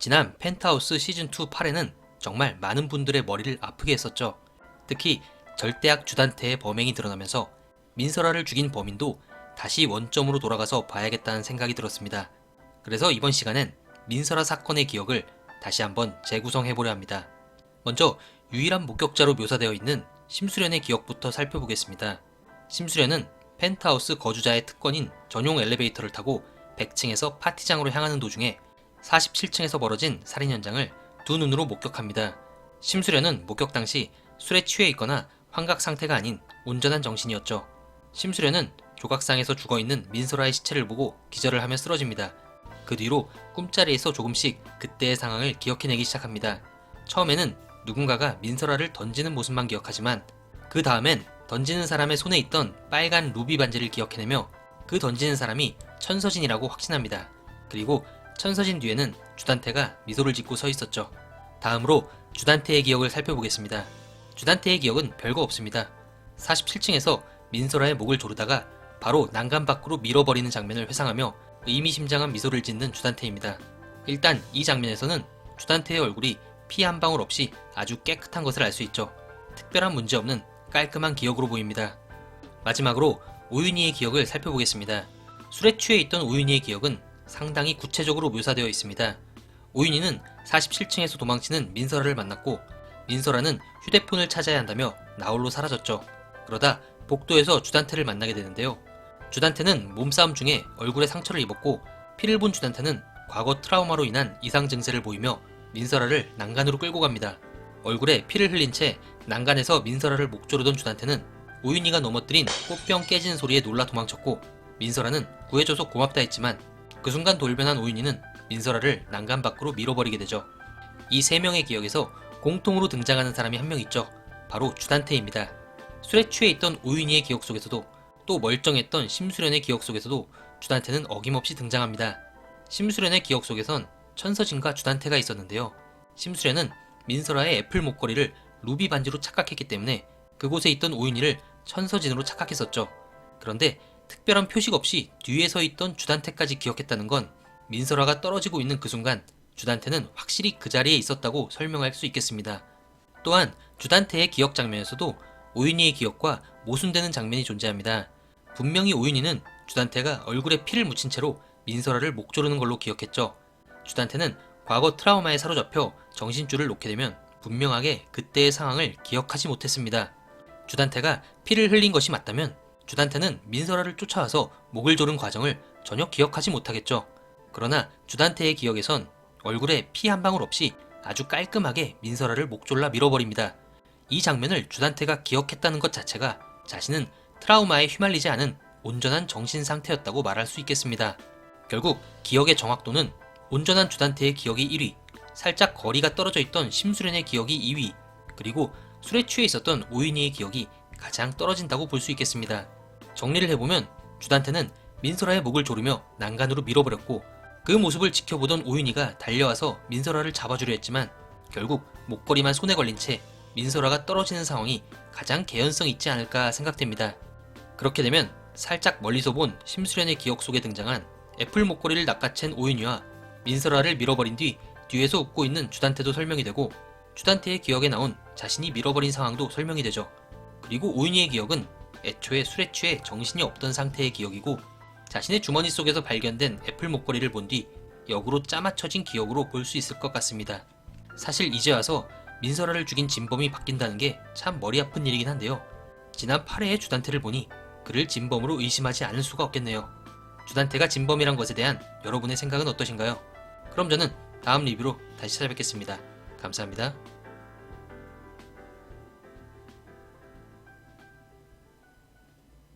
지난 펜트하우스 시즌2 8회는 정말 많은 분들의 머리를 아프게 했었죠. 특히 절대악 주단태의 범행이 드러나면서 민설아를 죽인 범인도 다시 원점으로 돌아가서 봐야겠다는 생각이 들었습니다. 그래서 이번 시간엔 민설아 사건의 기억을 다시 한번 재구성해보려 합니다. 먼저 유일한 목격자로 묘사되어 있는 심수련의 기억부터 살펴보겠습니다. 심수련은 펜트하우스 거주자의 특권인 전용 엘리베이터를 타고 100층에서 파티장으로 향하는 도중에 47층에서 벌어진 살인 현장을 두 눈으로 목격합니다. 심수련은 목격 당시 술에 취해 있거나 환각 상태가 아닌 온전한 정신이었죠. 심수련은 조각상에서 죽어있는 민설아의 시체를 보고 기절을 하며 쓰러집니다. 그 뒤로 꿈자리에서 조금씩 그때의 상황을 기억해내기 시작합니다. 처음에는 누군가가 민설아를 던지는 모습만 기억하지만 그 다음엔 던지는 사람의 손에 있던 빨간 루비 반지를 기억해내며 그 던지는 사람이 천서진이라고 확신합니다. 그리고 천서진 뒤에는 주단태가 미소를 짓고 서 있었죠. 다음으로 주단태의 기억을 살펴보겠습니다. 주단태의 기억은 별거 없습니다. 47층에서 민설아의 목을 조르다가 바로 난간 밖으로 밀어버리는 장면을 회상하며 의미심장한 미소를 짓는 주단태입니다. 일단 이 장면에서는 주단태의 얼굴이 피 한 방울 없이 아주 깨끗한 것을 알 수 있죠. 특별한 문제 없는 깔끔한 기억으로 보입니다. 마지막으로 오윤희의 기억을 살펴보겠습니다. 술에 취해 있던 오윤희의 기억은 상당히 구체적으로 묘사되어 있습니다. 오윤희는 47층에서 도망치는 민설아를 만났고 민설아는 휴대폰을 찾아야 한다며 나홀로 사라졌죠. 그러다 복도에서 주단태를 만나게 되는데요. 주단태는 몸싸움 중에 얼굴에 상처를 입었고 피를 본 주단태는 과거 트라우마로 인한 이상 증세를 보이며 민설아를 난간으로 끌고 갑니다. 얼굴에 피를 흘린 채 난간에서 민설아를 목조르던 주단태는 오윤희가 넘어뜨린 꽃병 깨지는 소리에 놀라 도망쳤고 민설아는 구해줘서 고맙다 했지만 그 순간 돌변한 오윤희는 민설아를 난간 밖으로 밀어버리게 되죠. 이 세 명의 기억에서 공통으로 등장하는 사람이 한 명 있죠. 바로 주단태입니다. 술에 취해 있던 오윤희의 기억 속에서도 또 멀쩡했던 심수련의 기억 속에서도 주단태는 어김없이 등장합니다. 심수련의 기억 속에선 천서진과 주단태가 있었는데요. 심수련은 민설아의 애플 목걸이를 루비 반지로 착각했기 때문에 그곳에 있던 오윤희를 천서진으로 착각했었죠. 그런데 특별한 표식 없이 뒤에 서 있던 주단태까지 기억했다는 건 민설아가 떨어지고 있는 그 순간 주단태는 확실히 그 자리에 있었다고 설명할 수 있겠습니다. 또한 주단태의 기억 장면에서도 오윤희의 기억과 모순되는 장면이 존재합니다. 분명히 오윤희는 주단태가 얼굴에 피를 묻힌 채로 민설아를 목조르는 걸로 기억했죠. 주단태는 과거 트라우마에 사로잡혀 정신줄을 놓게 되면 분명하게 그때의 상황을 기억하지 못했습니다. 주단태가 피를 흘린 것이 맞다면 주단태는 민설아를 쫓아와서 목을 조른 과정을 전혀 기억하지 못하겠죠. 그러나 주단태의 기억에선 얼굴에 피 한 방울 없이 아주 깔끔하게 민설아를 목졸라 밀어버립니다. 이 장면을 주단태가 기억했다는 것 자체가 자신은 트라우마에 휘말리지 않은 온전한 정신 상태였다고 말할 수 있겠습니다. 결국 기억의 정확도는 온전한 주단태의 기억이 1위, 살짝 거리가 떨어져 있던 심수련의 기억이 2위, 그리고 술에 취해 있었던 오윤희의 기억이 가장 떨어진다고 볼 수 있겠습니다. 정리를 해보면 주단태는 민설아의 목을 조르며 난간으로 밀어버렸고 그 모습을 지켜보던 오윤희가 달려와서 민설아를 잡아주려 했지만 결국 목걸이만 손에 걸린 채 민설아가 떨어지는 상황이 가장 개연성 있지 않을까 생각됩니다. 그렇게 되면 살짝 멀리서 본 심수련의 기억 속에 등장한 애플 목걸이를 낚아챈 오윤희와 민설아를 밀어버린 뒤 뒤에서 웃고 있는 주단태도 설명이 되고 주단태의 기억에 나온 자신이 밀어버린 상황도 설명이 되죠. 그리고 오윤희의 기억은 애초에 술에 취해 정신이 없던 상태의 기억이고 자신의 주머니 속에서 발견된 애플 목걸이를 본 뒤 역으로 짜맞춰진 기억으로 볼 수 있을 것 같습니다. 사실 이제 와서 민설아를 죽인 진범이 바뀐다는 게 참 머리 아픈 일이긴 한데요. 지난 8회의 주단태를 보니 그를 진범으로 의심하지 않을 수가 없겠네요. 주단태가 진범이란 것에 대한 여러분의 생각은 어떠신가요? 그럼 저는 다음 리뷰로 다시 찾아뵙겠습니다. 감사합니다.